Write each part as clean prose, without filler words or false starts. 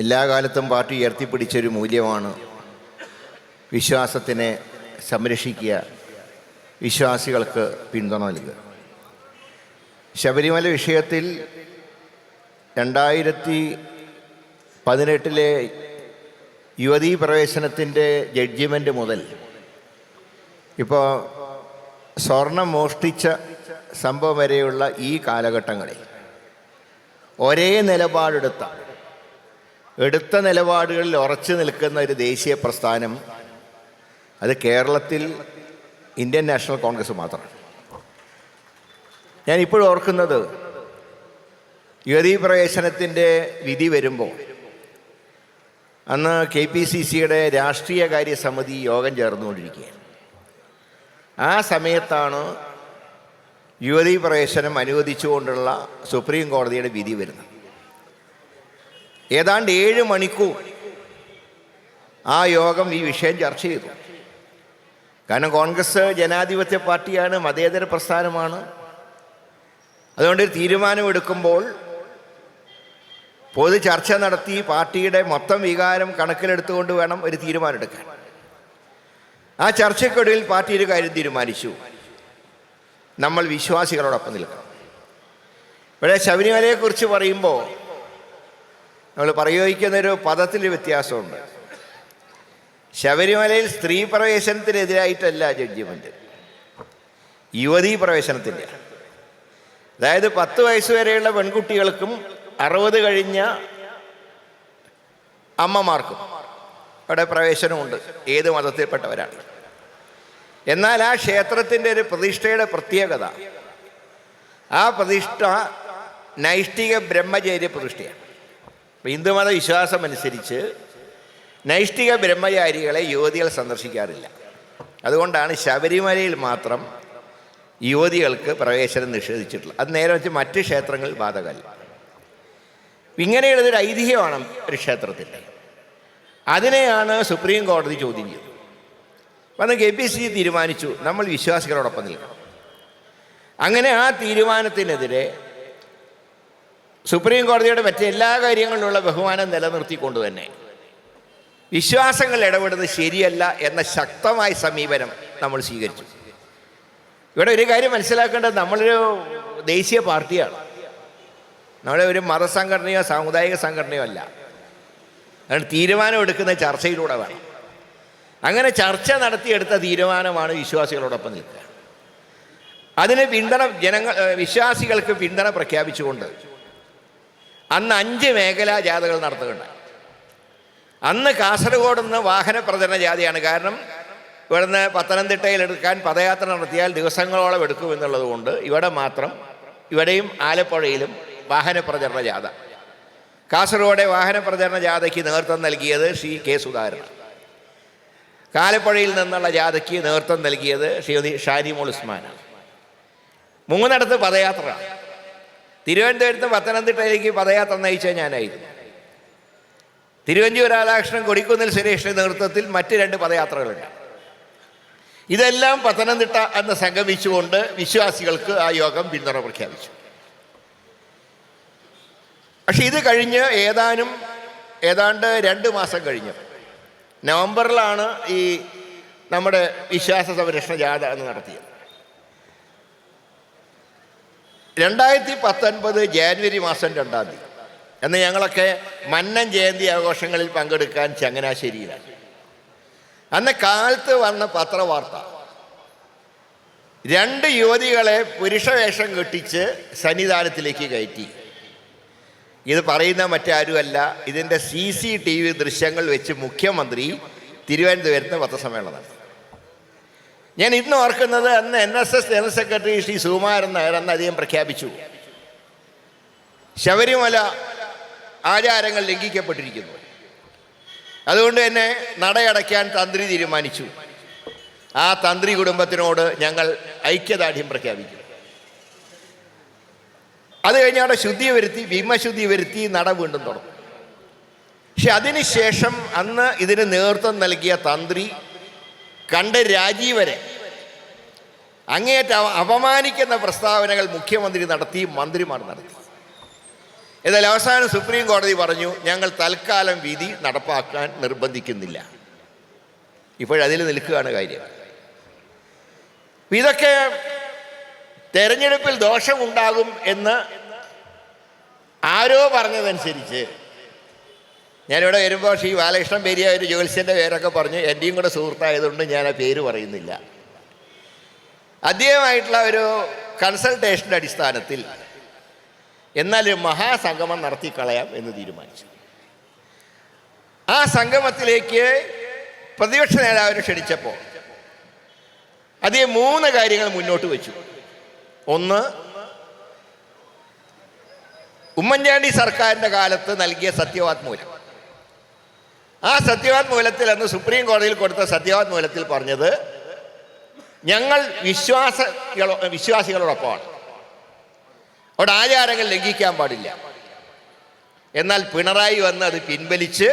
എല്ലാ കാലത്തും പാർട്ടി ഉയർത്തിപ്പിടിച്ചൊരു മൂല്യമാണ് വിശ്വാസത്തിനെ സംരക്ഷിക്കുക, വിശ്വാസികൾക്ക് പിന്തുണ നൽകുക. ശബരിമല വിഷയത്തിൽ 2018 യുവതീ പ്രവേശനത്തിൻ്റെ ജഡ്ജിമെൻ്റ് മുതൽ ഇപ്പോൾ സ്വർണം മോഷ്ടിച്ച സംഭവം വരെയുള്ള ഈ കാലഘട്ടങ്ങളിൽ ഒരേ എടുത്ത നിലപാടുകളിൽ ഉറച്ചു നിൽക്കുന്ന ഒരു ദേശീയ പ്രസ്ഥാനം അത് കേരളത്തിൽ ഇന്ത്യൻ നാഷണൽ കോൺഗ്രസ് മാത്രമാണ്. ഞാനിപ്പോഴും ഓർക്കുന്നത്, യുവതീ പ്രവേശനത്തിൻ്റെ വിധി വരുമ്പോൾ അന്ന് KPCCയുടെ രാഷ്ട്രീയകാര്യ സമിതി യോഗം ചേർന്നുകൊണ്ടിരിക്കുകയാണ്. ആ സമയത്താണ് യുവതീ പ്രവേശനം അനുവദിച്ചുകൊണ്ടുള്ള സുപ്രീം കോടതിയുടെ വിധി വരുന്നത്. ഏതാണ്ട് 7 മണിക്കൂർ ആ യോഗം ഈ വിഷയം ചർച്ച ചെയ്തു. കാരണം കോൺഗ്രസ് ജനാധിപത്യ പാർട്ടിയാണ്, മതേതര പ്രസ്ഥാനമാണ്. അതുകൊണ്ട് ഒരു തീരുമാനമെടുക്കുമ്പോൾ പൊതു ചർച്ച നടത്തി പാർട്ടിയുടെ മൊത്തം വികാരം കണക്കിലെടുത്തുകൊണ്ട് വേണം ഒരു തീരുമാനമെടുക്കാൻ. ആ ചർച്ചയ്ക്കൊടുവിൽ പാർട്ടി ഒരു കാര്യം തീരുമാനിച്ചു: നമ്മൾ വിശ്വാസികളോടൊപ്പം നിൽക്കണം. ഇവിടെ ശബരിമലയെക്കുറിച്ച് പറയുമ്പോൾ നമ്മൾ പ്രയോഗിക്കുന്നൊരു പദത്തിൽ വ്യത്യാസമുണ്ട്. ശബരിമലയിൽ സ്ത്രീ പ്രവേശനത്തിനെതിരായിട്ടല്ല ജഡ്ജിമെൻ്റ്, യുവതീ പ്രവേശനത്തിൻ്റെ. അതായത് 10 വയസ്സ് വരെയുള്ള പെൺകുട്ടികൾക്കും 60 കഴിഞ്ഞ അമ്മമാർക്കും അവിടെ പ്രവേശനമുണ്ട്, ഏത് മതത്തിൽപ്പെട്ടവരാണ്. എന്നാൽ ആ ക്ഷേത്രത്തിൻ്റെ ഒരു പ്രതിഷ്ഠയുടെ പ്രത്യേകത, ആ പ്രതിഷ്ഠ നൈഷ്ഠിക ബ്രഹ്മചര്യ പ്രതിഷ്ഠയാണ്. ഹിന്ദുമത വിശ്വാസം അനുസരിച്ച് നൈഷ്ഠിക ബ്രഹ്മചാരികളെ യുവതികൾ സന്ദർശിക്കാറില്ല. അതുകൊണ്ടാണ് ശബരിമലയിൽ മാത്രം യുവതികൾക്ക് പ്രവേശനം നിഷേധിച്ചിട്ടുള്ളത്. അത് നേരെ വെച്ച് മറ്റ് ക്ഷേത്രങ്ങളിൽ ബാധകമല്ല. ഇങ്ങനെയുള്ളതൊരു ഐതിഹ്യമാണ് ഒരു ക്ഷേത്രത്തിൻ്റെ. അതിനെയാണ് സുപ്രീം കോടതി ചോദ്യം ചെയ്തത്. അന്ന് KPCC തീരുമാനിച്ചു നമ്മൾ വിശ്വാസികളോടൊപ്പം നിൽക്കണം. അങ്ങനെ ആ തീരുമാനത്തിനെതിരെ സുപ്രീം കോടതിയുടെ മറ്റെല്ലാ കാര്യങ്ങളിലുള്ള ബഹുമാനം നിലനിർത്തിക്കൊണ്ട് തന്നെ വിശ്വാസങ്ങൾ ഇടപെടുന്നത് ശരിയല്ല എന്ന ശക്തമായ സമീപനം നമ്മൾ സ്വീകരിച്ചു. ഇവിടെ ഒരു കാര്യം മനസ്സിലാക്കേണ്ടത്, നമ്മളൊരു ദേശീയ പാർട്ടിയാണ്, നമ്മളെ ഒരു മതസംഘടനയോ സാമുദായിക സംഘടനയോ അല്ല. അതുകൊണ്ട് തീരുമാനമെടുക്കുന്ന ചർച്ചയിലൂടെ വേണം. അങ്ങനെ ചർച്ച നടത്തിയെടുത്ത തീരുമാനമാണ് വിശ്വാസികളോടൊപ്പം നിൽക്കുക. അതിന് വിശ്വാസികൾക്ക് പിന്തുണ പ്രഖ്യാപിച്ചുകൊണ്ട് അന്ന് 5 മേഖലാ ജാഥകൾ നടത്തുകയുണ്ടായി. അന്ന് കാസർഗോഡ് നിന്ന് വാഹന പ്രചരണ ജാഥയാണ്. കാരണം ഇവിടുന്ന് പത്തനംതിട്ടയിലെടുക്കാൻ പദയാത്ര നടത്തിയാൽ ദിവസങ്ങളോളം എടുക്കുമെന്നുള്ളത് കൊണ്ട് ഇവിടെയും ആലപ്പുഴയിലും വാഹന പ്രചരണ ജാഥ. കാസർഗോഡ് വാഹന പ്രചരണ ജാഥയ്ക്ക് നേതൃത്വം നൽകിയത് ശ്രീ K. സുധാകരൻ. ആലപ്പുഴയിൽ നിന്നുള്ള ജാഥയ്ക്ക് നേതൃത്വം നൽകിയത് ശ്രീമതി ഷാനിമോൾ ഉസ്മാനാണ്. 3 പദയാത്ര. തിരുവനന്തപുരത്ത് പത്തനംതിട്ടയിലേക്ക് പദയാത്ര നയിച്ച ഞാനായിരുന്നു. തിരുവഞ്ചൂർ രാധാകൃഷ്ണൻ, കൊടിക്കുന്നിൽ സുരേഷിൻ്റെ നേതൃത്വത്തിൽ മറ്റ് 2 പദയാത്രകളുണ്ട്. ഇതെല്ലാം പത്തനംതിട്ട എന്ന് സംഗമിച്ചുകൊണ്ട് വിശ്വാസികൾക്ക് ആ യോഗം പിന്തുണ പ്രഖ്യാപിച്ചു. പക്ഷെ ഇത് കഴിഞ്ഞ് ഏതാണ്ട് 2 മാസം കഴിഞ്ഞു നവംബറിലാണ് ഈ നമ്മുടെ വിശ്വാസ സംരക്ഷണ ജാഥ എന്ന് നടത്തിയത്. 2019 ജാനുവരി മാസം 2-ാം തീയതി അന്ന് ഞങ്ങളൊക്കെ മന്നൻ ജയന്തി ആഘോഷങ്ങളിൽ പങ്കെടുക്കാൻ ചങ്ങനാശ്ശേരിയിലാണ്. അന്ന് കാലത്ത് വന്ന പത്രവാർത്ത, 2 യുവതികളെ പുരുഷവേഷം കെട്ടിച്ച് സന്നിധാനത്തിലേക്ക് കയറ്റി. ഇത് പറയുന്ന മറ്റാരുമല്ല, ഇതിൻ്റെ CCTV ദൃശ്യങ്ങൾ വെച്ച് മുഖ്യമന്ത്രി തിരുവനന്തപുരത്ത് പത്രസമ്മേളനം നടത്തി. ഞാൻ ഇന്ന് ഓർക്കുന്നത്, അന്ന് NSS general secretary Shri Sukumaran Nair അന്ന് അദ്ദേഹം പ്രഖ്യാപിച്ചു, ശബരിമല ആചാരങ്ങൾ ലംഘിക്കപ്പെട്ടിരിക്കുന്നു, അതുകൊണ്ട് തന്നെ നടയടയ്ക്കാൻ തന്ത്രി തീരുമാനിച്ചു. ആ തന്ത്രി കുടുംബത്തിനോട് ഞങ്ങൾ ഐക്യദാർഢ്യം പ്രഖ്യാപിക്കും. അത് കഴിഞ്ഞ് അവിടെ ഭീമശുദ്ധി വരുത്തി നട വീണ്ടും തുടങ്ങും. പക്ഷെ അതിനുശേഷം അന്ന് ഇതിന് നേതൃത്വം നൽകിയ തന്ത്രി രാജീവരെ അങ്ങേയറ്റം അപമാനിക്കുന്ന പ്രസ്താവനകൾ മുഖ്യമന്ത്രി നടത്തി, മന്ത്രിമാർ നടത്തി. എന്നാൽ അവസാനം സുപ്രീം കോടതി പറഞ്ഞു ഞങ്ങൾ തൽക്കാലം വിധി നടപ്പാക്കാൻ നിർബന്ധിക്കുന്നില്ല. ഇപ്പോഴതിൽ നിൽക്കുകയാണ് കാര്യം. ഇതൊക്കെ തെരഞ്ഞെടുപ്പിൽ ദോഷമുണ്ടാകും എന്ന് ആരോ പറഞ്ഞതനുസരിച്ച് ഞാനിവിടെ വരുമ്പോൾ ശ്രീ ബാലകൃഷ്ണൻ പെരിയ ഒരു ജ്യോത്സ്യൻ്റെ പേരൊക്കെ പറഞ്ഞ് എൻ്റെയും കൂടെ സുഹൃത്തായതുകൊണ്ട് ഞാൻ ആ പേര് പറയുന്നില്ല. അദ്ദേഹമായിട്ടുള്ള ഒരു കൺസൾട്ടേഷൻ്റെ അടിസ്ഥാനത്തിൽ എന്നാലും മഹാസംഗമം നടത്തിക്കളയാം എന്ന് തീരുമാനിച്ചു. ആ സംഗമത്തിലേക്ക് പ്രതിപക്ഷ നേതാവിനെ ക്ഷണിച്ചപ്പോൾ അദ്ദേഹം 3 കാര്യങ്ങൾ മുന്നോട്ട് വെച്ചു. ഒന്ന്, ഉമ്മൻചാണ്ടി സർക്കാരിൻ്റെ കാലത്ത് നൽകിയ സത്യവാങ്മൂലം. ആ സത്യവാങ്മൂലത്തിൽ അന്ന് സുപ്രീം കോടതിയിൽ കൊടുത്ത സത്യവാങ്മൂലത്തിൽ പറഞ്ഞത് ഞങ്ങൾ വിശ്വാസികളോടൊപ്പമാണ്, അവിടെ ആചാരങ്ങൾ ലംഘിക്കാൻ പാടില്ല. എന്നാൽ പിണറായി വന്ന് അത് പിൻവലിച്ച്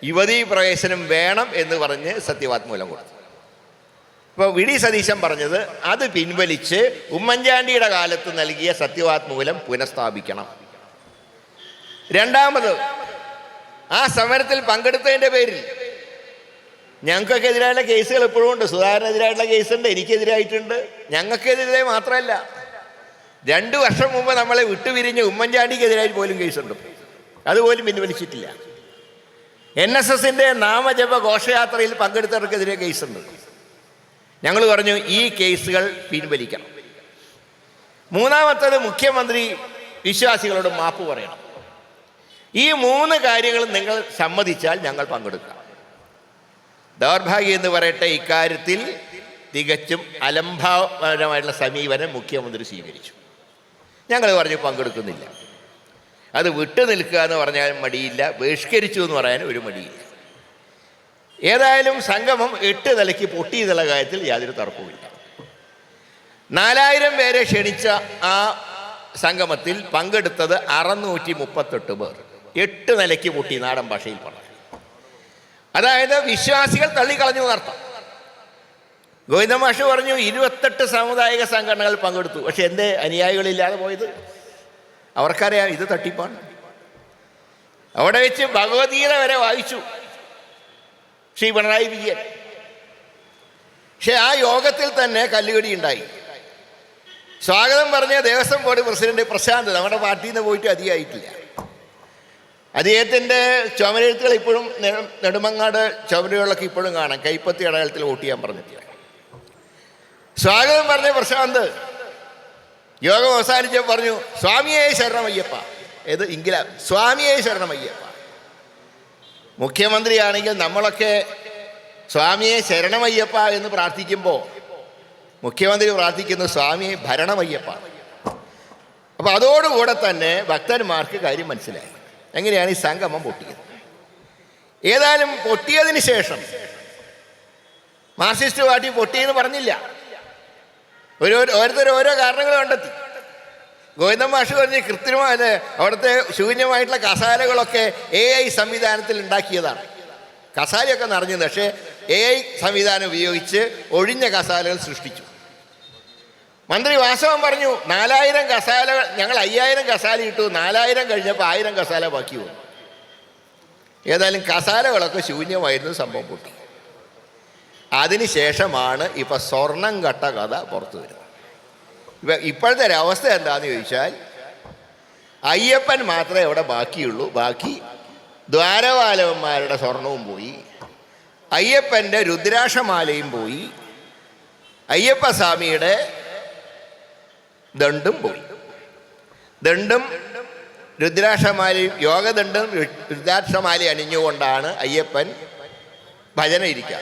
യുവതീ പ്രവേശനം വേണം എന്ന് പറഞ്ഞ് സത്യവാങ്മൂലം കൊടുത്തു. ഇപ്പോൾ വി ഡി സതീശൻ പറഞ്ഞത് അത് പിൻവലിച്ച് ഉമ്മൻചാണ്ടിയുടെ കാലത്ത് നൽകിയ സത്യവാങ്മൂലം പുനഃസ്ഥാപിക്കണം. രണ്ടാമത്, ആ സമരത്തിൽ പങ്കെടുത്തതിൻ്റെ പേരിൽ ഞങ്ങൾക്കൊക്കെ എതിരായുള്ള കേസുകൾ എപ്പോഴും ഉണ്ട്. സുധാകരനെതിരായിട്ടുള്ള കേസുണ്ട്, എനിക്കെതിരായിട്ടുണ്ട്. ഞങ്ങൾക്കെതിരെ മാത്രമല്ല, 2 വർഷം മുമ്പ് നമ്മളെ വിട്ടുപിരിഞ്ഞ് ഉമ്മൻചാണ്ടിക്കെതിരായി പോലും കേസുണ്ട്. അതുപോലും പിൻവലിച്ചിട്ടില്ല. NSSൻ്റെ നാമജപ ഘോഷയാത്രയിൽ പങ്കെടുത്തവർക്കെതിരെ കേസുണ്ട്. ഞങ്ങൾ പറഞ്ഞു ഈ കേസുകൾ പിൻവലിക്കണം. മൂന്നാമത്തേത്, മുഖ്യമന്ത്രി വിശ്വാസികളോട് മാപ്പ് പറയണം. ഈ 3 കാര്യങ്ങളും നിങ്ങൾ സമ്മതിച്ചാൽ ഞങ്ങൾ പങ്കെടുക്കാം. ദൗർഭാഗ്യം എന്ന് പറയട്ടെ, ഇക്കാര്യത്തിൽ തികച്ചും അലംഭാവപരമായിട്ടുള്ള സമീപനം മുഖ്യമന്ത്രി സ്വീകരിച്ചു. ഞങ്ങൾ പറഞ്ഞു പങ്കെടുക്കുന്നില്ല. അത് വിട്ടു നിൽക്കുക എന്ന് പറഞ്ഞാൽ മടിയില്ല, ബഹിഷ്കരിച്ചു എന്ന് പറയാൻ ഒരു മടിയില്ല. ഏതായാലും സംഗമം 8 നിലയ്ക്ക് പൊട്ടിയതുള്ള കാര്യത്തിൽ യാതൊരു തർക്കവുമില്ല. 4000 പേരെ ക്ഷണിച്ച ആ സംഗമത്തിൽ പങ്കെടുത്തത് 638 പേർ. 8 നിലയ്ക്ക് പൊട്ടി, നാടൻ ഭാഷയിൽ പറഞ്ഞു. അതായത് വിശ്വാസികൾ തള്ളിക്കളഞ്ഞു എന്നർത്ഥം. ഗോവിന്ദൻ മാഷ് പറഞ്ഞു 28 സാമുദായിക സംഘടനകൾ പങ്കെടുത്തു. പക്ഷെ എന്തേ അനുയായികളില്ലാതെ പോയത്? അവർക്കറിയാം ഇത് തട്ടിപ്പാണ്. അവിടെ വെച്ച് ഭഗവത്ഗീത വരെ വായിച്ചു ശ്രീ പിണറായി വിജയൻ. പക്ഷെ ആ യോഗത്തിൽ തന്നെ കല്ലുകടി ഉണ്ടായി. സ്വാഗതം പറഞ്ഞ ദേവസ്വം ബോർഡ് പ്രസിഡന്റ് പ്രശാന്ത് നമ്മുടെ പാർട്ടിയിൽ നിന്ന് പോയിട്ട് അധികമായിട്ടില്ല. അദ്ദേഹത്തിൻ്റെ ചുമരെഴുത്തുകൾ ഇപ്പോഴും നെടുമങ്ങാട് ചുമരുകളൊക്കെ ഇപ്പോഴും കാണാം. കൈപ്പത്തി അടയാളത്തിൽ വോട്ട് ചെയ്യാൻ പറഞ്ഞിട്ടില്ല. സ്വാഗതം പറഞ്ഞ പ്രശാന്ത് യോഗം അവസാനിച്ചപ്പോൾ പറഞ്ഞു സ്വാമിയെ ശരണമയ്യപ്പ. ഏത് സ്വാമിയെ ശരണമയ്യപ്പ. മുഖ്യമന്ത്രിയാണെങ്കിൽ നമ്മളൊക്കെ സ്വാമിയെ ശരണമയ്യപ്പ എന്ന് പ്രാർത്ഥിക്കുമ്പോൾ മുഖ്യമന്ത്രി പ്രാർത്ഥിക്കുന്നു സ്വാമിയെ ഭരണമയ്യപ്പ. അപ്പോൾ അതോടുകൂടെ തന്നെ ഭക്തന്മാർക്ക് കാര്യം മനസ്സിലായി എങ്ങനെയാണ് ഈ സംഗമം പൊട്ടിയത്. ഏതായാലും പൊട്ടിയതിന് ശേഷം മാർക്സിസ്റ്റ് പാർട്ടി പൊട്ടിയെന്ന് പറഞ്ഞില്ല. ഓരോരുത്തർ ഓരോ കാരണങ്ങൾ കണ്ടെത്തി. ഗോവിന്ദൻ മാഷ് പറഞ്ഞ് കൃത്രിമമായ അവിടുത്തെ ശൂന്യമായിട്ടുള്ള കസാലകളൊക്കെ AI സംവിധാനത്തിൽ ഉണ്ടാക്കിയതാണ്. കസാലയൊക്കെ നിറഞ്ഞത്, പക്ഷേ AI സംവിധാനം ഉപയോഗിച്ച് ഒഴിഞ്ഞ കസാലകൾ സൃഷ്ടിച്ചു. മന്ത്രി വാസവൻ പറഞ്ഞു 4000 കസാലകൾ, ഞങ്ങൾ 5000 കസാല ഇട്ടു, 4000 കഴിഞ്ഞപ്പോൾ 1000 കസാല ബാക്കി വന്നു. ഏതായാലും കസാലകളൊക്കെ ശൂന്യമായിരുന്നു, സംഭവം പൊട്ടി. അതിനുശേഷമാണ് ഇപ്പം സ്വർണം കട്ട കഥ പുറത്തു വരുന്നത്. ഇപ്പോഴത്തെ ഒരവസ്ഥ എന്താണെന്ന് ചോദിച്ചാൽ അയ്യപ്പൻ മാത്രമേ അവിടെ ബാക്കിയുള്ളൂ. ബാക്കി ദ്വാരപാലകന്മാരുടെ സ്വർണവും പോയി, അയ്യപ്പൻ്റെ രുദ്രാക്ഷമാലയും പോയി, അയ്യപ്പസ്വാമിയുടെ ദണ്ടും പോയി. ദണ്ടും രുദ്രാക്ഷമാലയും, യോഗദണ്ടും രുദ്രാക്ഷമാലയും അണിഞ്ഞുകൊണ്ടാണ് അയ്യപ്പൻ ഭജന ഇരിക്കുക.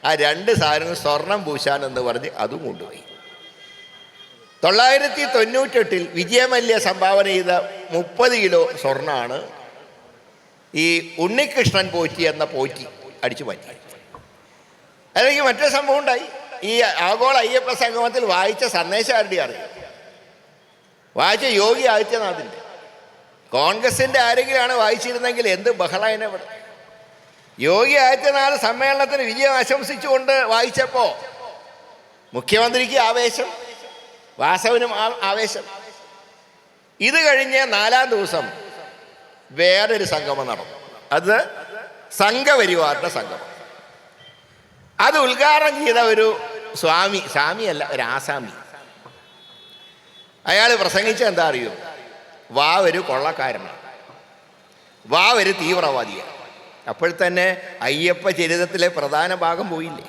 ആ 2 സാധനങ്ങൾ സ്വർണം പൂശാൻ എന്ന് പറഞ്ഞ് അതും കൊണ്ടുപോയി. 998 വിജയമല്യ സംഭാവന ചെയ്ത 30 കിലോ സ്വർണ്ണമാണ് ഈ ഉണ്ണികൃഷ്ണൻ പോറ്റി എന്ന പോറ്റി അടിച്ചു മാറ്റി. അല്ലെങ്കിൽ മറ്റൊരു സംഭവം ഉണ്ടായി. ഈ ആഗോള അയ്യപ്പ സംഗമത്തിൽ വായിച്ച സന്ദേശം ആരുടെ അറിയാം? വായിച്ച യോഗി ആദിത്യനാഥിൻ്റെ. കോൺഗ്രസിൻ്റെ ആരെങ്കിലാണ് വായിച്ചിരുന്നെങ്കിൽ എന്ത് ബഹളായനെ ഇവിടെ. യോഗി ആദിത്യനാഥ് സമ്മേളനത്തിന് വിജയം ആശംസിച്ചുകൊണ്ട് വായിച്ചപ്പോൾ മുഖ്യമന്ത്രിക്ക് ആവേശം, വാസവനും ആവേശം. ഇത് കഴിഞ്ഞ് 4-ാം ദിവസം വേറൊരു സംഗമം നടന്നു. അത് സംഘപരിവാറിൻ്റെ സംഗമം. അത് ഉദ്ഘാടനം ചെയ്ത ഒരു സ്വാമിയല്ല, ഒരു ആസാമി. അയാൾ പ്രസംഗിച്ച എന്താ അറിയോ? ഒരു കൊള്ളക്കാരനാണ്, ഒരു തീവ്രവാദിയാണ്. അപ്പോൾ തന്നെ അയ്യപ്പ ചരിതത്തിലെ പ്രധാന ഭാഗം പോയില്ലേ?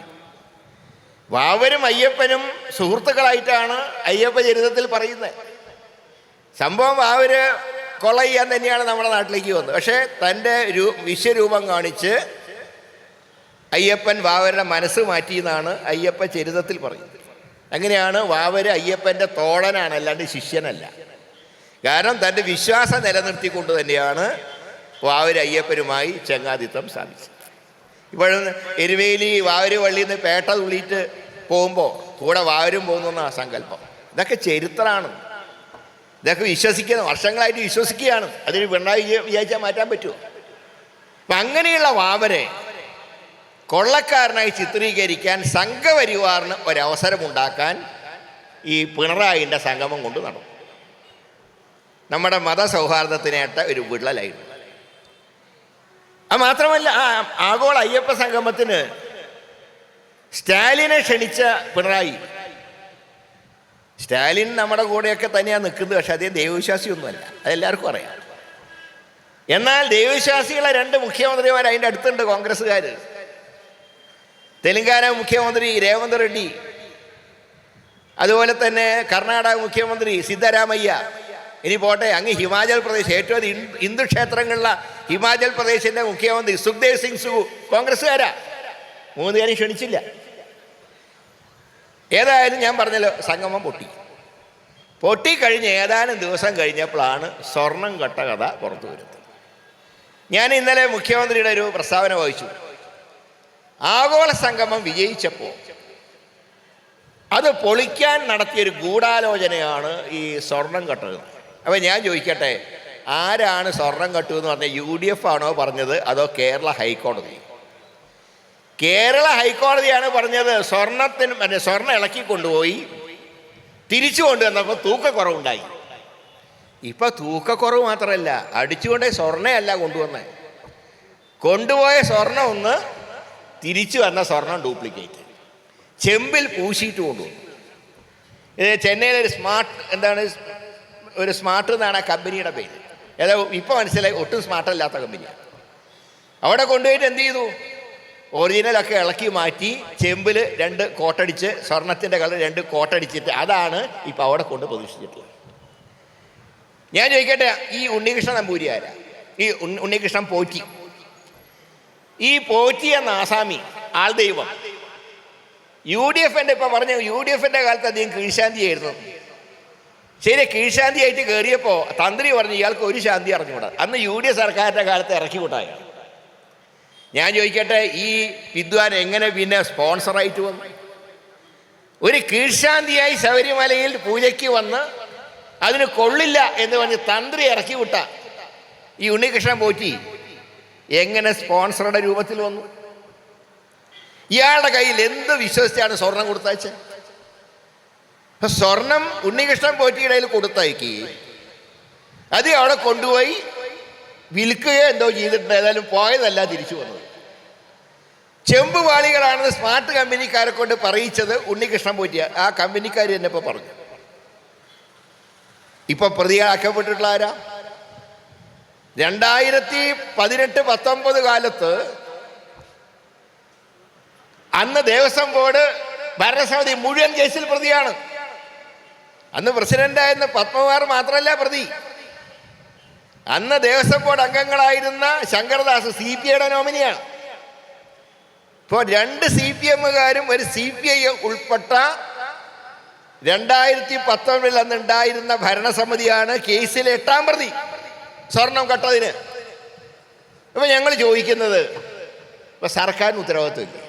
വാവരും അയ്യപ്പനും സുഹൃത്തുക്കളായിട്ടാണ് അയ്യപ്പ ചരിതത്തിൽ പറയുന്നത്. സംഭവം വാവര് കൊള്ള ചെയ്യാൻ തന്നെയാണ് നമ്മുടെ നാട്ടിലേക്ക് വന്നത്. പക്ഷേ തൻ്റെ വിശ്വരൂപം കാണിച്ച് അയ്യപ്പൻ വാവരുടെ മനസ്സ് മാറ്റിയെന്നാണ് അയ്യപ്പ ചരിതത്തിൽ പറയുന്നത്. അങ്ങനെയാണ് വാവര് അയ്യപ്പൻ്റെ തോഴനാണ്, അല്ലാണ്ട് ശിഷ്യനല്ല. കാരണം തൻ്റെ വിശ്വാസം നിലനിർത്തിക്കൊണ്ട് തന്നെയാണ് വാവര് അയ്യപ്പനുമായി ചങ്ങാതിത്വം സ്ഥാപിച്ചത്. ഇപ്പോഴും എരുവേലി വാവര് പള്ളിയിൽ നിന്ന് പേട്ട തുള്ളിയിട്ട് പോകുമ്പോൾ കൂടെ വാവരും പോകുന്ന സങ്കല്പം. ഇതൊക്കെ ചരിത്രമാണ്. ഇതൊക്കെ വിശ്വസിക്കുന്ന വർഷങ്ങളായിട്ട് വിശ്വസിക്കുകയാണ്. അതിന് പിണറായി വിചാരിച്ചാൽ മാറ്റാൻ പറ്റുമോ? അപ്പം അങ്ങനെയുള്ള വാവരെ കൊള്ളക്കാരനായി ചിത്രീകരിക്കാൻ സംഘപരിവാറിന് ഒരവസരമുണ്ടാക്കാൻ ഈ പിണറായിൻ്റെ സംഗമം കൊണ്ട് നടന്നു. നമ്മുടെ മതസൗഹാർദ്ദത്തിനേറ്റ ഒരു വിള്ളലായിരുന്നു. അത് മാത്രമല്ല, ആഗോള അയ്യപ്പ സംഗമത്തിന് സ്റ്റാലിനെ ക്ഷണിച്ച പിണറായി, സ്റ്റാലിൻ നമ്മുടെ കൂടെയൊക്കെ തന്നെയാണ് നിൽക്കുന്നത്. പക്ഷെ അദ്ദേഹം ദൈവവിശ്വാസിയൊന്നുമല്ല, അതെല്ലാവർക്കും അറിയാം. എന്നാൽ ദൈവവിശ്വാസികളെ 2 മുഖ്യമന്ത്രിമാർ അതിൻ്റെ അടുത്തുണ്ട്, കോൺഗ്രസ്സുകാർ. തെലങ്കാന മുഖ്യമന്ത്രി രേവന്ത് റെഡ്ഡി, അതുപോലെ തന്നെ കർണാടക മുഖ്യമന്ത്രി സിദ്ധരാമയ്യ. ഇനി പോട്ടെ, അങ്ങ് ഹിമാചൽ പ്രദേശ്, ഏറ്റവും ഹിന്ദു ക്ഷേത്രങ്ങളിലുള്ള ഹിമാചൽ പ്രദേശിൻ്റെ മുഖ്യമന്ത്രി സുഖ്ദേവ് സിംഗ് സുഖു, കോൺഗ്രസ്സുകാരാ. 3 പേരും ക്ഷണിച്ചില്ല. ഏതായാലും ഞാൻ പറഞ്ഞല്ലോ, സംഗമം പൊട്ടിക്കഴിഞ്ഞ് ഏതാനും ദിവസം കഴിഞ്ഞപ്പോഴാണ് സ്വർണം കട്ട കഥ പുറത്തു വരുന്നത്. ഞാൻ ഇന്നലെ മുഖ്യമന്ത്രിയുടെ ഒരു പ്രസ്താവന വായിച്ചു. ആഗോള സംഗമം വിജയിച്ചപ്പോൾ അത് പൊളിക്കാൻ നടത്തിയൊരു ഗൂഢാലോചനയാണ് ഈ സ്വർണം കട്ടത്. അപ്പം ഞാൻ ചോദിക്കട്ടെ, ആരാണ് സ്വർണം കട്ടുമെന്ന് പറഞ്ഞാൽ UDF ആണോ പറഞ്ഞത്, അതോ കേരള ഹൈക്കോടതി? കേരള ഹൈക്കോടതിയാണ് പറഞ്ഞത്. സ്വർണം ഇളക്കി കൊണ്ടുപോയി തിരിച്ചു കൊണ്ടുവന്നപ്പോൾ തൂക്കക്കുറവുണ്ടായി. ഇപ്പം തൂക്കക്കുറവ് മാത്രമല്ല, അടിച്ചുകൊണ്ടേ സ്വർണ്ണയല്ല കൊണ്ടുപോയ സ്വർണം ഒന്ന്, തിരിച്ചു വന്ന സ്വർണം ഡ്യൂപ്ലിക്കേറ്റ്, ചെമ്പിൽ പൂശിയിട്ട് കൊണ്ടുവന്നു. ചെന്നൈയിലെ ഒരു സ്മാർട്ട് എന്നാണ് ആ കമ്പനിയുടെ പേര്. ഏതാ ഇപ്പം മനസ്സിലായി, ഒട്ടും സ്മാർട്ടല്ലാത്ത കമ്പനിയാണ്. അവിടെ കൊണ്ടുപോയിട്ട് എന്ത് ചെയ്തു? ഒറിജിനലൊക്കെ ഇളക്കി മാറ്റി ചെമ്പിൽ 2 കോട്ടടിച്ച്, സ്വർണത്തിൻ്റെ കളർ 2 കോട്ടടിച്ചിട്ട് അതാണ് ഇപ്പം അവിടെ കൊണ്ട് പ്രതീക്ഷിച്ചിട്ടുള്ളത്. ഞാൻ ചോദിക്കട്ടെ, ഈ ഉണ്ണികൃഷ്ണൻ നമ്പൂരി ആരാ? ഈ ഉണ്ണികൃഷ്ണൻ പോറ്റി. ഈ പോറ്റി എന്ന ആസാമി ആൾ ദൈവം UDFൻ്റെ ഇപ്പം പറഞ്ഞു, UDFൻ്റെ കാലത്ത് അധികം കീഴ്ശാന്തിയായിരുന്നു. ശരി, കീഴ്ശാന്തിയായിട്ട് കയറിയപ്പോൾ തന്ത്രി പറഞ്ഞു ഇയാൾക്ക് ഒരു ശാന്തി അറിഞ്ഞുകൂടാ. അന്ന് UDF സർക്കാരിൻ്റെ കാലത്ത് ഇറക്കി വിട്ടായാണ്. ഞാൻ ചോദിക്കട്ടെ, ഈ വിദ്വാൻ എങ്ങനെ പിന്നെ സ്പോൺസറായിട്ട് വന്നു? ഒരു കീഴ്ശാന്തിയായി ശബരിമലയിൽ പൂജയ്ക്ക് വന്ന് അതിന് കൊള്ളില്ല എന്ന് പറഞ്ഞ് തന്ത്രി ഇറക്കി വിട്ട ഈ ഉണ്ണികൃഷ്ണൻ പോറ്റി എങ്ങനെ സ്പോൺസറുടെ രൂപത്തിൽ വന്നു? ഇയാളുടെ കയ്യിൽ എന്ത് വിശ്വസിച്ചാണ് സ്വർണം കൊടുത്തയച്ചത്? സ്വർണം ഉണ്ണികൃഷ്ണൻ പോറ്റിയുടെ കയ്യിൽ കൊടുത്തയക്കുകയും അത് അവിടെ കൊണ്ടുപോയി വിൽക്കുകയോ എന്തോ ചെയ്തിട്ടുണ്ട്. ഏതായാലും പോയതല്ല തിരിച്ചു വന്നത്. ചെമ്പ് പാളികളാണെന്ന് സ്മാർട്ട് കമ്പനിക്കാരെ കൊണ്ട് പറയിച്ചത് ഉണ്ണികൃഷ്ണൻ പോറ്റിയ. ആ കമ്പനിക്കാർ തന്നെ ഇപ്പോൾ പറഞ്ഞു. ഇപ്പൊ പ്രതിയാക്കപ്പെട്ടിട്ടുള്ള ആരാ? 2018-19 കാലത്ത് അന്ന് ദേവസ്വം ബോർഡ് ഭരണസമിതി മുഴുവൻ കേസിൽ പ്രതിയാണ്. അന്ന് പ്രസിഡന്റായിരുന്ന പത്മകുമാർ മാത്രമല്ല പ്രതി. അന്ന് ദേവസ്വം ബോർഡ് അംഗങ്ങളായിരുന്ന ശങ്കർദാസ് CPIയുടെ നോമിനിയാണ്. ഇപ്പോൾ 2 CPMകാരും ഒരു CPI ഉൾപ്പെട്ട 2019 അന്നുണ്ടായിരുന്ന ഭരണസമിതിയാണ് കേസിലെ 8ാം പ്രതി സ്വർണം കട്ടതിന്. അപ്പം ഞങ്ങൾ ചോദിക്കുന്നത്, ഇപ്പം സർക്കാരിന് ഉത്തരവാദിത്വമില്ലേ?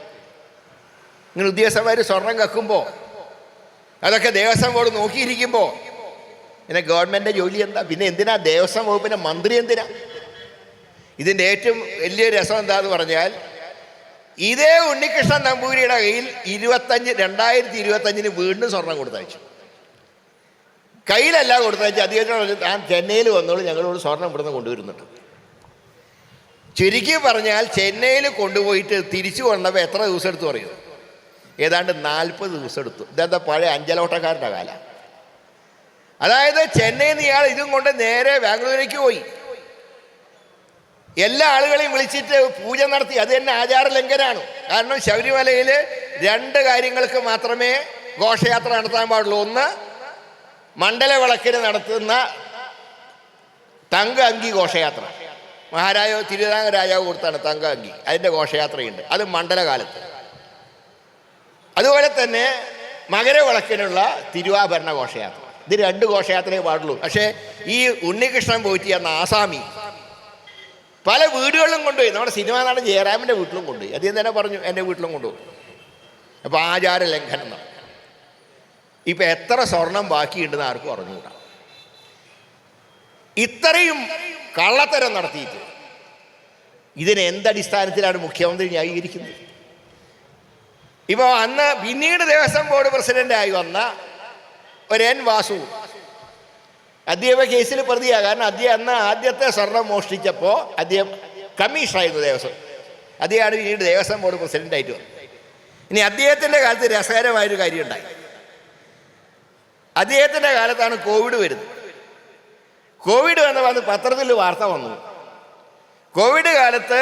നിങ്ങൾ ഉദ്യോഗസ്ഥന്മാർ സ്വർണം കക്കുമ്പോൾ അതൊക്കെ ദേവസ്വം ബോർഡ് നോക്കിയിരിക്കുമ്പോൾ പിന്നെ ഗവൺമെൻറ് ജോലി എന്താ? പിന്നെ എന്തിനാ ദേവസ്വം വകുപ്പിൻ്റെ മന്ത്രി എന്തിനാ? ഇതിൻ്റെ ഏറ്റവും വലിയ രസം എന്താന്ന് പറഞ്ഞാൽ, ഇതേ ഉണ്ണികൃഷ്ണൻ നമ്പൂരിയുടെ കയ്യിൽ 2025 വീണ്ടും സ്വർണം കൊടുത്തയച്ചു. കയ്യിലല്ല കൊടുത്തയച്ച് അദ്ദേഹത്തിനോട് താൻ ചെന്നൈയിൽ വന്നോളൂ, ഞങ്ങളോട് സ്വർണം ഇവിടുന്ന് കൊണ്ടുവരുന്നുണ്ട്. ചുരുക്കി പറഞ്ഞാൽ ചെന്നൈയിൽ കൊണ്ടുപോയിട്ട് തിരിച്ചു കൊണ്ടപ്പോൾ എത്ര ദിവസം എടുത്തു പറയും? ഏതാണ്ട് 40 ദിവസം എടുത്തു. ഇതെന്താ പഴയ അഞ്ചലോട്ടക്കാരൻ്റെ കാലം. അതായത് ചെന്നൈയിൽ നിന്ന് ഇയാൾ ഇതും കൊണ്ട് നേരെ ബാംഗ്ലൂരേക്ക് പോയി. എല്ലാ ആളുകളെയും വിളിച്ചിട്ട് പൂജ നടത്തി. അത് തന്നെ ആചാരലംഘനമാണ്. കാരണം ശബരിമലയിൽ 2 കാര്യങ്ങൾക്ക് മാത്രമേ ഘോഷയാത്ര നടത്താൻ പാടുള്ളൂ. ഒന്ന്, മണ്ഡലവിളക്കിന് നടത്തുന്ന തങ്ക അങ്കി ഘോഷയാത്ര. തിരുവിതാംകൂർ രാജാവ് കൊടുത്താണ് തങ്ക അങ്കി. അതിൻ്റെ ഘോഷയാത്രയുണ്ട്, അത് മണ്ഡലകാലത്ത്. അതുപോലെ തന്നെ മകരവിളക്കിനുള്ള തിരുവാഭരണ ഘോഷയാത്ര. ഇത് 2 ഘോഷയാത്രയേ പാടുള്ളൂ. പക്ഷേ ഈ ഉണ്ണികൃഷ്ണൻ പോയിട്ട് എന്ന ആസാമി പല വീടുകളിലും കൊണ്ടുപോയി. നമ്മുടെ സിനിമാ നടൻ ജയറാമിൻ്റെ വീട്ടിലും കൊണ്ടുപോയി. അദ്ദേഹം തന്നെ പറഞ്ഞു എൻ്റെ വീട്ടിലും കൊണ്ടുപോയി. അപ്പോൾ ആചാര ലംഘനം നടന്നു. ഇപ്പം എത്ര സ്വർണം ബാക്കിയുണ്ടെന്ന് ആർക്കും അറിഞ്ഞുകൂടാ. ഇത്രയും കള്ളത്തരം നടത്തിയിട്ട് ഇതിന് എന്തടിസ്ഥാനത്തിലാണ് മുഖ്യമന്ത്രി ന്യായീകരിക്കുന്നത്? ഇപ്പോൾ അന്ന് പിന്നീട് ദേവസ്വം ബോർഡ് പ്രസിഡൻ്റായി വന്ന ഒരു എൻ വാസു, അദ്ദേഹം കേസിൽ പ്രതിയാണ്. കാരണം അദ്ദേഹം അന്ന് ആദ്യത്തെ സ്വർണം മോഷ്ടിച്ചപ്പോൾ അദ്ദേഹം കമ്മീഷണറായിരുന്നു ദേവസ്വം. അദ്ദേഹമാണ് പിന്നീട് ദേവസ്വം ബോർഡ് പ്രസിഡൻ്റായിട്ട് വന്നത്. ഇനി അദ്ദേഹത്തിൻ്റെ കാലത്ത് രസകരമായൊരു കാര്യം ഉണ്ടായി. അദ്ദേഹത്തിൻ്റെ കാലത്താണ് കോവിഡ് വരുന്നത്. കോവിഡ് വന്ന് പത്രത്തിൽ വാർത്ത വന്നു. കോവിഡ് കാലത്ത്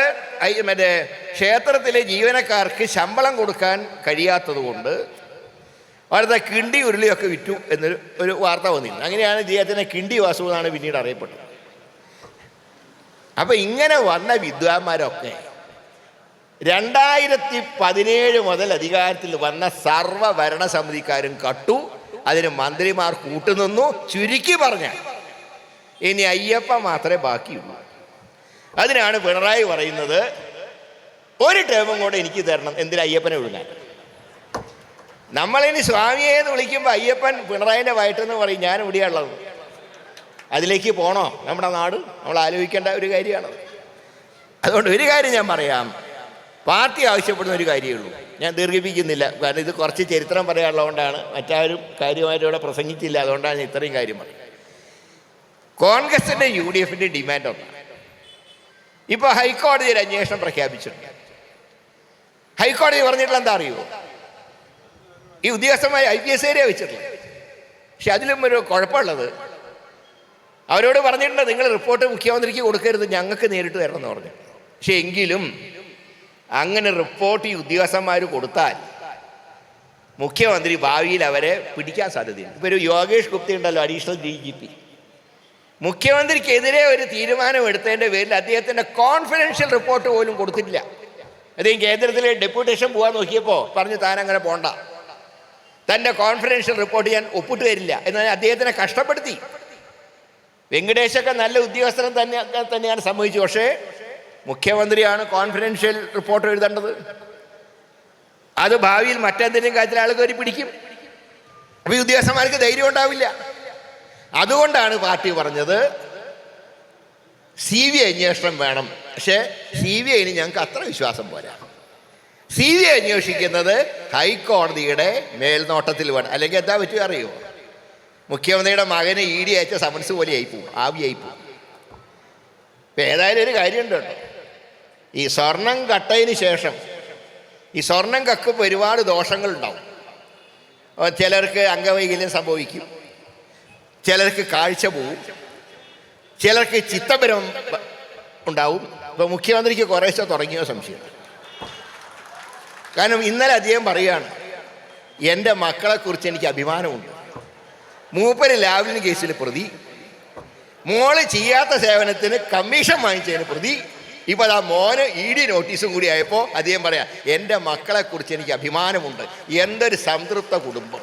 ക്ഷേത്രത്തിലെ ജീവനക്കാർക്ക് ശമ്പളം കൊടുക്കാൻ കഴിയാത്തത് കൊണ്ട് അവിടുത്തെ കിണ്ടി ഉരുളിയൊക്കെ വിറ്റു എന്നൊരു വാർത്ത വന്നിരുന്നു. അങ്ങനെയാണ് ഇദ്ദേഹത്തിനെ കിണ്ടി വാസു എന്നാണ് പിന്നീട് അറിയപ്പെട്ടത്. അപ്പം ഇങ്ങനെ വന്ന വിദ്വാന്മാരൊക്കെ 2017 മുതൽ അധികാരത്തിൽ വന്ന സർവ്വ ഭരണസമിതിക്കാരും കട്ടു. അതിന് മന്ത്രിമാർ കൂട്ടുനിന്നു. ചുരുക്കി പറഞ്ഞാൽ ഇനി അയ്യപ്പ മാത്രമേ ബാക്കിയുള്ളൂ. അതിനാണ് പിണറായി പറയുന്നത്, ഒരു ടേമും കൂടെ എനിക്ക് തരണം. എന്തിനാ അയ്യപ്പനെ വിഴുങ്ങാൻ? നമ്മളിനി സ്വാമിയെ എന്ന് വിളിക്കുമ്പോൾ അയ്യപ്പൻ പിണറായിൻ്റെ വയറ്റെന്ന് പറയും ഞാൻ ഇവിടെയുള്ളത്. അതിലേക്ക് പോകണോ നമ്മുടെ നാട്? നമ്മൾ ആലോചിക്കേണ്ട ഒരു കാര്യമാണത്. അതുകൊണ്ട് ഒരു കാര്യം ഞാൻ പറയാം, പാർട്ടി ആവശ്യപ്പെടുന്ന ഒരു കാര്യമേ ഉള്ളൂ. ഞാൻ ദീർഘിപ്പിക്കുന്നില്ല, കാരണം ഇത് കുറച്ച് ചരിത്രം പറയാനുള്ളതുകൊണ്ടാണ്. മറ്റാരും കാര്യമായിട്ട് ഇവിടെ പ്രസംഗിച്ചില്ല, അതുകൊണ്ടാണ് ഇത്രയും കാര്യം പറയുന്നത്. കോൺഗ്രസിൻ്റെ UDFൻ്റെ ഡിമാൻഡ് ഒന്നാണ്. ഇപ്പോൾ ഹൈക്കോടതി ഒരു അന്വേഷണം പ്രഖ്യാപിച്ചിട്ടുണ്ട്. ഹൈക്കോടതി പറഞ്ഞിട്ടുള്ള എന്താ അറിയുമോ? ഈ ഉദ്യോഗസ്ഥന്മാർ IPS വെച്ചിട്ടുള്ളത്. പക്ഷെ അതിലും ഒരു കുഴപ്പമുള്ളത്, അവരോട് പറഞ്ഞിട്ടുണ്ട് നിങ്ങൾ റിപ്പോർട്ട് മുഖ്യമന്ത്രിക്ക് കൊടുക്കരുത്, ഞങ്ങൾക്ക് നേരിട്ട് തരണം എന്ന് പറഞ്ഞു. പക്ഷെ എങ്കിലും അങ്ങനെ റിപ്പോർട്ട് ഈ ഉദ്യോഗസ്ഥന്മാർ കൊടുത്താൽ മുഖ്യമന്ത്രി ഭാവിയിൽ അവരെ പിടിക്കാൻ സാധ്യതയുണ്ട്. ഇപ്പോൾ ഒരു യോഗേഷ് ഗുപ്ത ഉണ്ടല്ലോ, അഡീഷണൽ DGP, മുഖ്യമന്ത്രിക്കെതിരെ ഒരു തീരുമാനം എടുത്തതിൻ്റെ പേരിൽ അദ്ദേഹത്തിൻ്റെ കോൺഫിഡൻഷ്യൽ റിപ്പോർട്ട് പോലും കൊടുത്തിട്ടില്ല. അദ്ദേഹം കേന്ദ്രത്തിലെ ഡെപ്യൂട്ടേഷൻ പോകാൻ നോക്കിയപ്പോൾ പറഞ്ഞു താൻ അങ്ങനെ പോണ്ട, തൻ്റെ കോൺഫിഡൻഷ്യൽ റിപ്പോർട്ട് ഞാൻ ഒപ്പിട്ട് തരില്ല എന്നാൽ അദ്ദേഹത്തിനെ കഷ്ടപ്പെടുത്തി. വെങ്കടേശൊക്കെ നല്ല ഉദ്യോഗസ്ഥൻ തന്നെയാണ് സംഭവിച്ചു. പക്ഷേ മുഖ്യമന്ത്രിയാണ് കോൺഫിഡൻഷ്യൽ റിപ്പോർട്ട് എഴുതേണ്ടത്. അത് ഭാവിയിൽ മറ്റെന്തെങ്കിലും കാര്യത്തിൽ ആൾ കയറി പിടിക്കും. അപ്പോൾ ഈ ഉദ്യോഗസ്ഥന്മാർക്ക് ധൈര്യം ഉണ്ടാവില്ല. അതുകൊണ്ടാണ് പാർട്ടി പറഞ്ഞത് CBI അന്വേഷണം വേണം. പക്ഷേ CBIന് ഞങ്ങൾക്ക് അത്ര വിശ്വാസം പോരാ. CBI അന്വേഷിക്കുന്നത് ഹൈക്കോടതിയുടെ മേൽനോട്ടത്തിൽ വേണം. അല്ലെങ്കിൽ എന്താ പറ്റുക അറിയുമോ? മുഖ്യമന്ത്രിയുടെ മകന് ED അയച്ച സമൻസ് പോലെ ആയിപ്പോവും, ആവിയായിപ്പോവും. ഇപ്പം ഏതായാലും ഒരു കാര്യമുണ്ട് കേട്ടോ, ഈ സ്വർണം കട്ടതിന് ശേഷം ഈ സ്വർണം കക്കുമ്പോൾ ഒരുപാട് ദോഷങ്ങളുണ്ടാവും. ചിലർക്ക് അംഗവൈകല്യം സംഭവിക്കും, ചിലർക്ക് കാഴ്ച പോവും, ചിലർക്ക് ചിത്തഭ്രമം ഉണ്ടാവും. ഇപ്പോൾ മുഖ്യമന്ത്രിക്ക് കുറേശ്ശെ തുടങ്ങിയോ സംശയം. കാരണം ഇന്നലെ അദ്ദേഹം പറയുകയാണ്, എൻ്റെ മക്കളെക്കുറിച്ച് എനിക്ക് അഭിമാനമുണ്ട്. മൂപ്പര് ലാവ്ലിൻ കേസിൽ പ്രതി, മോള് ചെയ്യാത്ത സേവനത്തിന് കമ്മീഷൻ വാങ്ങിച്ചതിന് പ്രതി. ഇപ്പോൾ ആ മോന് ED നോട്ടീസും കൂടി ആയപ്പോൾ അദ്ദേഹം പറയാം, എൻ്റെ മക്കളെക്കുറിച്ച് എനിക്ക് അഭിമാനമുണ്ട്. എന്തൊരു സംതൃപ്ത കുടുംബം.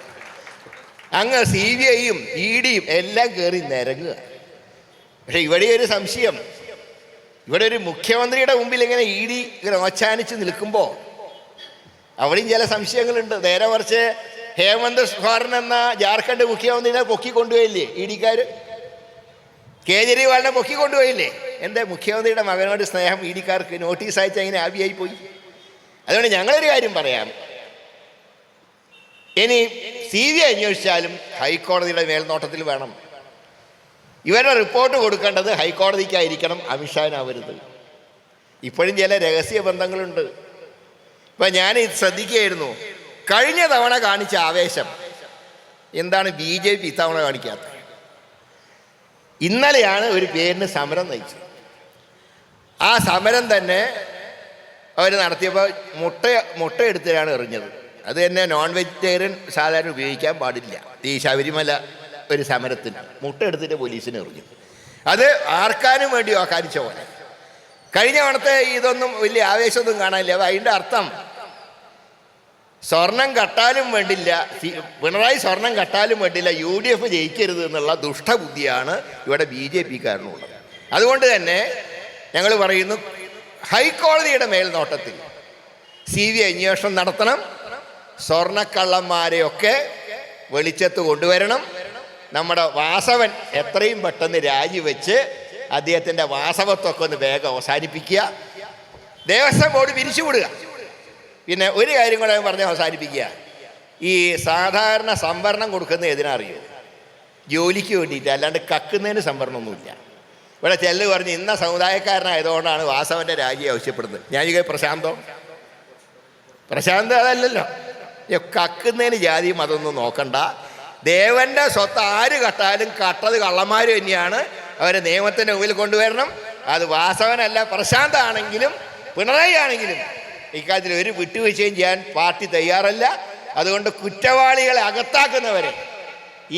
അങ്ങ് CBIയും EDയും എല്ലാം കയറി നിരങ്ങുക. പക്ഷെ ഇവിടെ ഒരു സംശയം, ഇവിടെ ഒരു മുഖ്യമന്ത്രിയുടെ മുമ്പിൽ ഇങ്ങനെ ED ഇങ്ങനെ ഓച്ചാനിച്ച് നിൽക്കുമ്പോൾ അവിടെയും ചില സംശയങ്ങളുണ്ട്. നേരെ മറിച്ച് ഹേമന്ത് സോറൻ എന്ന ജാർഖണ്ഡ് മുഖ്യമന്ത്രിനെ പൊക്കിക്കൊണ്ടുപോയില്ലേ EDക്കാർ? കേജ്രിവാളിനെ പൊക്കിക്കൊണ്ടുപോയില്ലേ? എൻ്റെ മുഖ്യമന്ത്രിയുടെ മകനോട് സ്നേഹം EDക്കാർക്ക് നോട്ടീസ് അയച്ച് അങ്ങനെ ആവിയായി പോയി. അതുകൊണ്ട് ഞങ്ങളൊരു കാര്യം പറയാം, ഇനി CBI അന്വേഷിച്ചാലും ഹൈക്കോടതിയുടെ മേൽനോട്ടത്തിൽ വേണം. ഇവരുടെ റിപ്പോർട്ട് കൊടുക്കേണ്ടത് ഹൈക്കോടതിക്കായിരിക്കണം, അമിത്ഷാവിനാവരുത്. ഇപ്പോഴും ചില രഹസ്യ ബന്ധങ്ങളുണ്ട്. ഇപ്പം ഞാൻ ശ്രദ്ധിക്കുകയായിരുന്നു, കഴിഞ്ഞ തവണ കാണിച്ച ആവേശം എന്താണ് BJP ഇത്തവണ കാണിക്കാത്തത്? ഇന്നലെയാണ് ഒരു പേരിന് സമരം നയിച്ചത്. ആ സമരം തന്നെ അവർ നടത്തിയപ്പോൾ മുട്ട എടുത്തിട്ടാണ് എറിഞ്ഞത്. അത് തന്നെ നോൺ വെജിറ്റേറിയൻ സാധാരണ ഉപയോഗിക്കാൻ പാടില്ല. ഈ ശബരിമല ഒരു സമരത്തിന് മുട്ട എടുത്തിട്ട് പോലീസിന് എറിഞ്ഞു. അത് ആർക്കാനും വേണ്ടി ആക്കാനിച്ച പോലെ. കഴിഞ്ഞ തവണത്തെ ഇതൊന്നും വലിയ ആവേശമൊന്നും കാണാനില്ല. അപ്പം അതിൻ്റെ അർത്ഥം സ്വർണം കട്ടാലും വേണ്ടില്ല, പിണറായി സ്വർണം കട്ടാലും വേണ്ടില്ല, UDF ജയിക്കരുത് എന്നുള്ള ദുഷ്ടബുദ്ധിയാണ് ഇവിടെ BJPക്കാരനുള്ളത്. അതുകൊണ്ട് തന്നെ ഞങ്ങൾ പറയുന്നു, ഹൈക്കോടതിയുടെ മേൽനോട്ടത്തിൽ CBI അന്വേഷണം നടത്തണം. സ്വർണ്ണക്കള്ളന്മാരെയൊക്കെ വെളിച്ചത്ത് കൊണ്ടുവരണം. നമ്മുടെ വാസവൻ എത്രയും പെട്ടെന്ന് രാജിവെച്ച് അദ്ദേഹത്തിൻ്റെ വാസവത്വമൊക്കെ ഒന്ന് വേഗം അവസാനിപ്പിക്കുക. ദേവസ്വം ബോർഡ് പിരിച്ചുവിടുക. പിന്നെ ഒരു കാര്യം കൂടെ പറഞ്ഞ് അവസാനിപ്പിക്കുക. ഈ സാധാരണ സംവരണം കൊടുക്കുന്നത് എന്തിനറിയോ? ജോലിക്ക് വേണ്ടിയിട്ട്, അല്ലാണ്ട് കക്കുന്നതിന് സംവരണമൊന്നുമില്ല. ഇവിടെ ചെല്ല് പറഞ്ഞ് ഇന്ന സമുദായക്കാരനായതുകൊണ്ടാണ് വാസവൻ്റെ രാജി ആവശ്യപ്പെടുന്നത്. ഞാൻ പ്രശാന്ത് അതല്ലല്ലോ. കക്കുന്നതിന് ജാതിയും അതൊന്നും നോക്കണ്ട. ദേവൻ്റെ സ്വത്ത് ആര് കട്ടാലും കട്ടത് കള്ളന്മാർ തന്നെയാണ്. അവരെ നിയമത്തിൻ്റെ മുമ്പിൽ കൊണ്ടുവരണം. അത് വാസവനല്ല, പ്രശാന്താണെങ്കിലും പിണറായി ആണെങ്കിലും ഇക്കാര്യത്തിൽ ഒരു വിട്ടുവീഴ്ചയും ചെയ്യാൻ പാർട്ടി തയ്യാറല്ല. അതുകൊണ്ട് കുറ്റവാളികളെ അകത്താക്കുന്നവരെ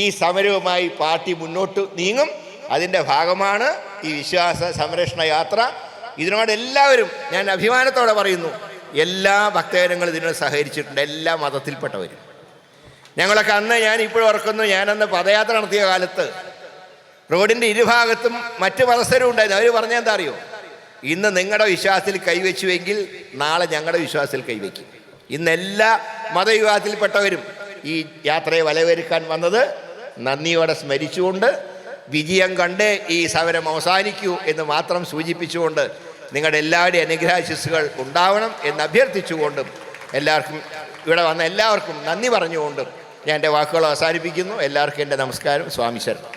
ഈ സമരവുമായി പാർട്ടി മുന്നോട്ട് നീങ്ങും. അതിൻ്റെ ഭാഗമാണ് ഈ വിശ്വാസ സംരക്ഷണ യാത്ര. ഇതിനോട് എല്ലാവരും, ഞാൻ അഭിമാനത്തോടെ പറയുന്നു, എല്ലാ ഭക്തജനങ്ങളും ഇതിനോട് സഹകരിച്ചിട്ടുണ്ട്, എല്ലാ മതത്തിൽപ്പെട്ടവരും. ഞങ്ങളൊക്കെ അന്ന്, ഞാൻ ഇപ്പോഴും ഓർക്കുന്നു, ഞാനന്ന് പദയാത്ര നടത്തിയ കാലത്ത് റോഡിൻ്റെ ഇരുഭാഗത്തും മറ്റ് മതസ്ഥരും ഉണ്ടായിരുന്നു. അവർ പറഞ്ഞാൽ എന്താ അറിയോ? ഇന്ന് നിങ്ങളുടെ വിശ്വാസത്തിൽ കൈവച്ചുവെങ്കിൽ നാളെ ഞങ്ങളുടെ വിശ്വാസത്തിൽ കൈവയ്ക്കും. ഇന്ന് എല്ലാ മതവിഭാഗത്തിൽപ്പെട്ടവരും ഈ യാത്രയെ വലവരുക്കാൻ വന്നത് നന്ദിയോടെ സ്മരിച്ചുകൊണ്ട്, വിജയം കണ്ട് ഈ സമരം അവസാനിക്കൂ എന്ന് മാത്രം സൂചിപ്പിച്ചുകൊണ്ട്, നിങ്ങളുടെ എല്ലാവരുടെയും അനുഗ്രഹാശിസ്സുകൾ ഉണ്ടാവണം എന്ന് അഭ്യർത്ഥിച്ചുകൊണ്ടും, എല്ലാവർക്കും ഇവിടെ വന്ന എല്ലാവർക്കും നന്ദി പറഞ്ഞുകൊണ്ടും ഞാൻ എൻ്റെ വാക്കുകൾ അവസാനിപ്പിക്കുന്നു. എല്ലാവർക്കും എൻ്റെ നമസ്കാരം. സ്വാമി ശരണം.